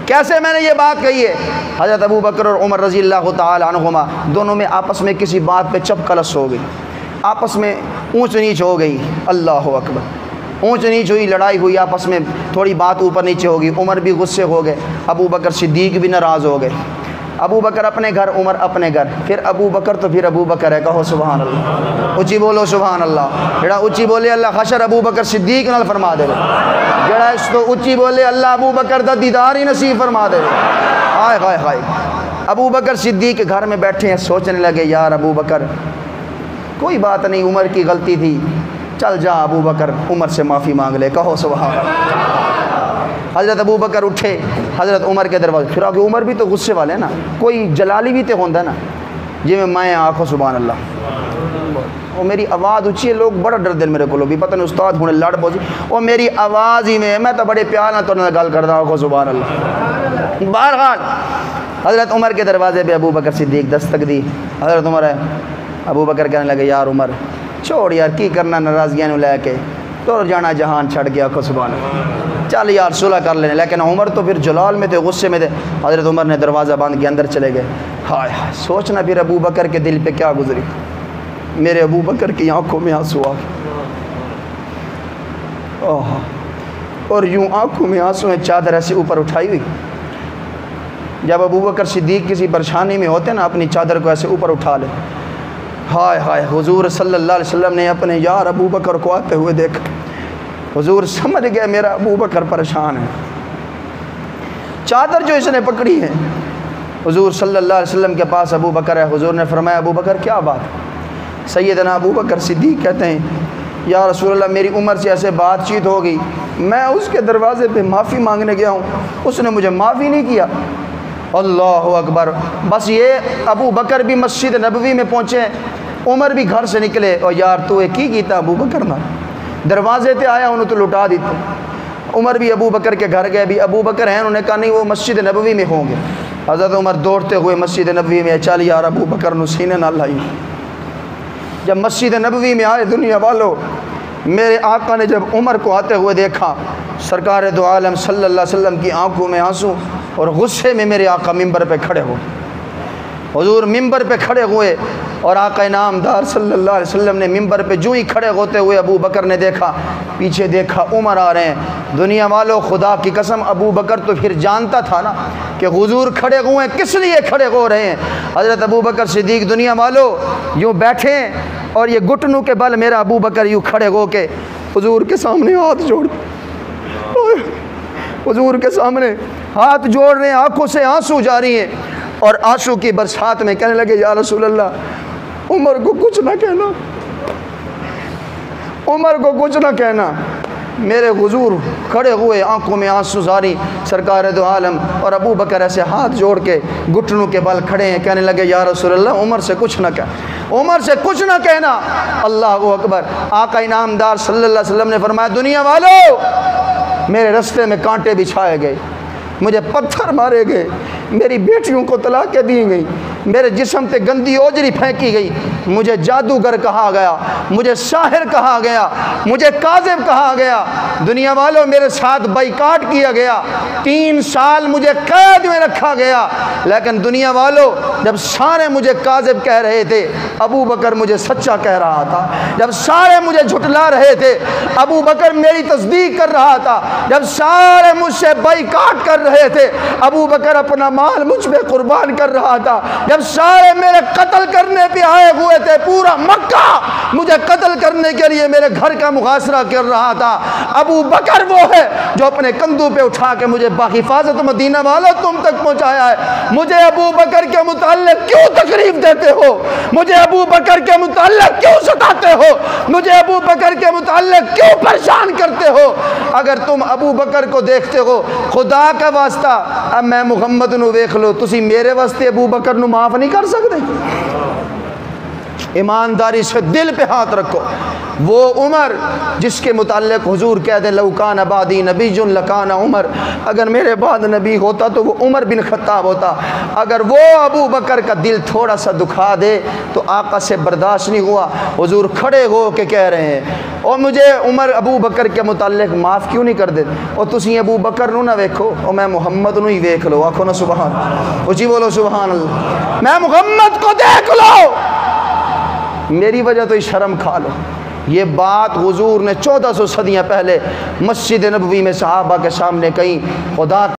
कैसे मैंने ये बात कही है। हज़रत अबू बकर और उमर रज़ी अल्लाह तआला अन्हुमा दोनों में आपस में किसी बात पे चपकलस हो गई, आपस में ऊंच नीच हो गई। अल्लाह अकबर, ऊंच नीच हुई, लड़ाई हुई, आपस में थोड़ी बात ऊपर नीचे होगी। उमर भी गुस्से हो गए, अबू बकर सिद्दीक भी नाराज़ हो गए। अबू बकर अपने घर, उमर अपने घर। फिर अबू बकर तो फिर अबू बकर है, कहो सुभान अल्लाह, ऊँची बोलो सुभान अल्लाह। जड़ा ऊँची बोले अल्लाह खशर अबू बकर सिद्दीक नाल फरमा दे, जड़ा इस तो ऊँची बोले अल्लाह अबू बकर दा दीदार ही नसीब फरमा दे। हाय हाय हाय। अबू बकर सिद्दीक के घर में बैठे हैं, सोचने लगे यार अबू बकर कोई बात नहीं, उमर की गलती थी, चल जा अबू बकर उमर से माफ़ी मांग ले, कहो सुभान अल्लाह। हज़रत अबू बकर उठे, हज़रत उमर के दरवाजे। फिर आगे उमर भी तो गुस्से वाले ना, कोई जलाली भी तो होता ना, जिमें मैं आखो सुभान अल्लाह। और मेरी आवाज़ ऊँची है, लोग बड़ा डर दे मेरे को, भी पता नहीं उस्ताद होने लड़ पहुँची, और मेरी आवाज़ ही में मैं तो बड़े प्यार ना तो गल करता आखो सुभान अल्लाह। बहरहाल हज़रत उमर के दरवाजे पे अबू बकर सिद्दीक दस्तक दी। हज़रत उमर है, अबू बकर कहने लगे यार उमर छोड़ यार, की करना नाराज़गियाँ लैके तो जाना जहान छड़ गया, आखो सुभान अल्लाह, चल यार सुलह कर लेने। लेकिन उमर तो फिर जलाल में थे, गुस्से में थे। हज़रत उमर ने दरवाज़ा बंद के अंदर चले गए। हाय हाय, सोचना फिर अबू बकर के दिल पे क्या गुजरी। मेरे अबू बकर की आंखों में आंसू आ गए, और यूं आंखों में आंसू हैं, चादर ऐसे ऊपर उठाई हुई। जब अबू बकर सिद्दीक किसी परेशानी में होते ना, अपनी चादर को ऐसे ऊपर उठा ले। हाय हाय, हुजूर सल्लल्लाहु अलैहि वसल्लम ने अपने यार अबू बकर को आते हुए देखा। हुजूर समझ गए मेरा अबू बकर परेशान है। चादर जो इसने पकड़ी है, हुजूर सल्लल्लाहु अलैहि वसल्लम के पास अबू बकर है। हुजूर ने फरमाया अबू बकर क्या बात। सैयदना अबू बकर सिद्दीक कहते हैं या रसूल अल्लाह, मेरी उमर से ऐसे बातचीत हो गई, मैं उसके दरवाज़े पे माफ़ी मांगने गया हूँ, उसने मुझे माफ़ी नहीं किया। अल्लाह अकबर। बस ये अबू बकर भी मस्जिद नबवी में पहुँचे, उमर भी घर से निकले, और यार तू की कीता अबू बकर ना, दरवाजे पे आया उन्होंने तो लुटा दी। उमर भी अबू बकर के घर गए, भी अबू बकर हैं, उन्होंने कहा नहीं वो मस्जिद नबवी में होंगे। हज़रत उमर दौड़ते हुए मस्जिद नबवी में, चल यार अबू बकर नु सीने ना लाई। जब मस्जिद नबवी में आए, दुनिया वालों, मेरे आका ने जब उमर को आते हुए देखा, सरकार दो आलम सल्लल्लाहु अलैहि वसल्लम की आंखों में आंसू, और गुस्से में मेरे आका मिंबर पे खड़े हो। हुजूर मिंबर पे खड़े हुए, और आका इनामदार सल्लल्लाहु अलैहि वसल्लम ने मिंबर पे जो ही खड़े होते हुए अबू बकर ने देखा, पीछे देखा उमर आ रहे हैं। दुनिया वालों, खुदा की कसम अबू बकर तो फिर जानता था ना कि हुजूर खड़े हुए हैं, किस लिए खड़े हो रहे हैं। हज़रत अबू बकर सिद्दीक दुनिया वालों यूँ बैठे, और ये घुटनों के बल मेरा अबू बकर यूँ खड़े हो के हुजूर के सामने हाथ जोड़, हुजूर के सामने हाथ जोड़ रहे हैं, आंखों से आंसू जारी हैं, और आंसू की बरसात में कहने लगे या रसूल अल्लाह, उमर को कुछ ना कहना, उमर को कुछ ना कहना। मेरे हुजूर खड़े हुए, आंखों में आंसू जारी, सरकार दो आलम और अबू बकर ऐसे हाथ जोड़ के घुटनों के बल खड़े हैं, कहने लगे या रसूल अल्लाह, उमर से कुछ ना कह, उमर से कुछ ना कहना। अल्लाह अकबर। आका इनामदार सल्लल्लाहु अलैहि वसल्लम ने फरमाया दुनिया वालों, मेरे रास्ते में कांटे बिछाए गए, मुझे पत्थर मारे गए, मेरी बेटियों को तलाक़ें दी गई, मेरे जिस्म पे गंदी ओजरी फेंकी गई, मुझे जादूगर कहा गया, मुझे शाहिर कहा गया, मुझे काज़िब कहा गया। दुनिया वालों, मेरे साथ बाइकाट किया गया, 3 साल मुझे कैद में रखा गया। लेकिन दुनिया वालों, जब सारे मुझे काज़िब कह रहे थे, अबू बकर मुझे सच्चा कह रहा था। जब सारे मुझे झुटला रहे थे, अबू बकर मेरी तस्दीक कर रहा था। जब सारे मुझसे बाइकाट कर रहे थे, अबू बकर अपना माल मुझ पे कुर्बान कर रहा था। जब सारे मेरे कत्ल करने पे आए हुए थे, पूरा मक्का मुझे कत्ल करने के लिए मेरे घर का मुहासरा कर रहा था, अबू बकर वो है जो अपने कंधों पे उठा के मुझे बाहिफाजत मदीना वालों तुम तक पहुंचाया है। मुझे अबू बकर के मुताल्लिक क्यों तकलीफ देते हो, मुझे अबू बकर के मुताल्लिक क्यों सताते हो, मुझे अबू बकर के मुताल्लिक क्यों परेशान करते हो। अगर तुम अबू बकर को देखते हो, खुदा का वास्ता अब मैं मुहम्मद नू वेख लो, तुसी मेरे वास्ते अबू बकर नू माफ़ नहीं कर सकते। ईमानदारी से दिल पे हाथ रखो। वो उमर जिसके मुताल्लिक हुजूर कह दे लौकान आबादी नबीजुन लकाना उमर, अगर मेरे बाद नबी होता तो वो उमर बिन खत्ताब होता। अगर वो अबू बकर का दिल थोड़ा सा दुखा दे तो आका से बर्दाश्त नहीं हुआ। हुजूर खड़े हो के कह रहे हैं और मुझे उमर अबू बकर के मुतालिक माफ़ क्यों नहीं कर देते? और तुसी अबू बकर नू ना वेखो और मैं मुहम्मद नू ही वेख लो। आखो ना सुभान, उची बोलो सुभान अल्लाह। मैं मुहम्मद को देख लो, मेरी वजह तो शर्म खा लो। ये बात हुजूर ने 1400 सदियाँ पहले मस्जिद नबवी में सहाबा के सामने कही। खुदा